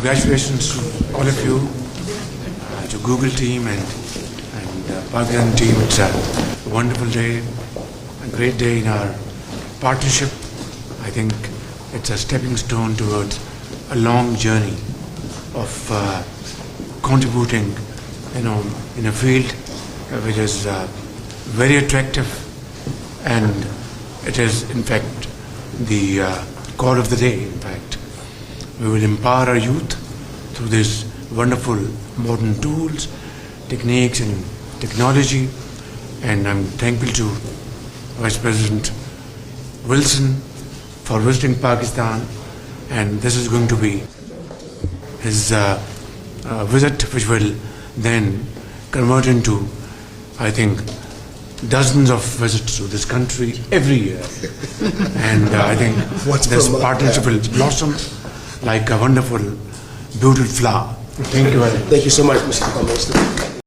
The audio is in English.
congratulations to all of you, to Google team and Pakistan team. It's a wonderful day, a great day in our partnership. I think it's a stepping stone towards a long journey of contributing, in a field which is very attractive, and it is in fact the call of the day. In fact, we will empower our youth through these wonderful modern tools, techniques and technology, and I'm thankful to Vice President Wilson for visiting Pakistan, and this is going to be his visit, which will then convert into, I think, dozens of visits to this country every year. And I think this partnership will blossom like a wonderful, beautiful flower. Thank you very much. Thank you so much, Mr. Prime Minister.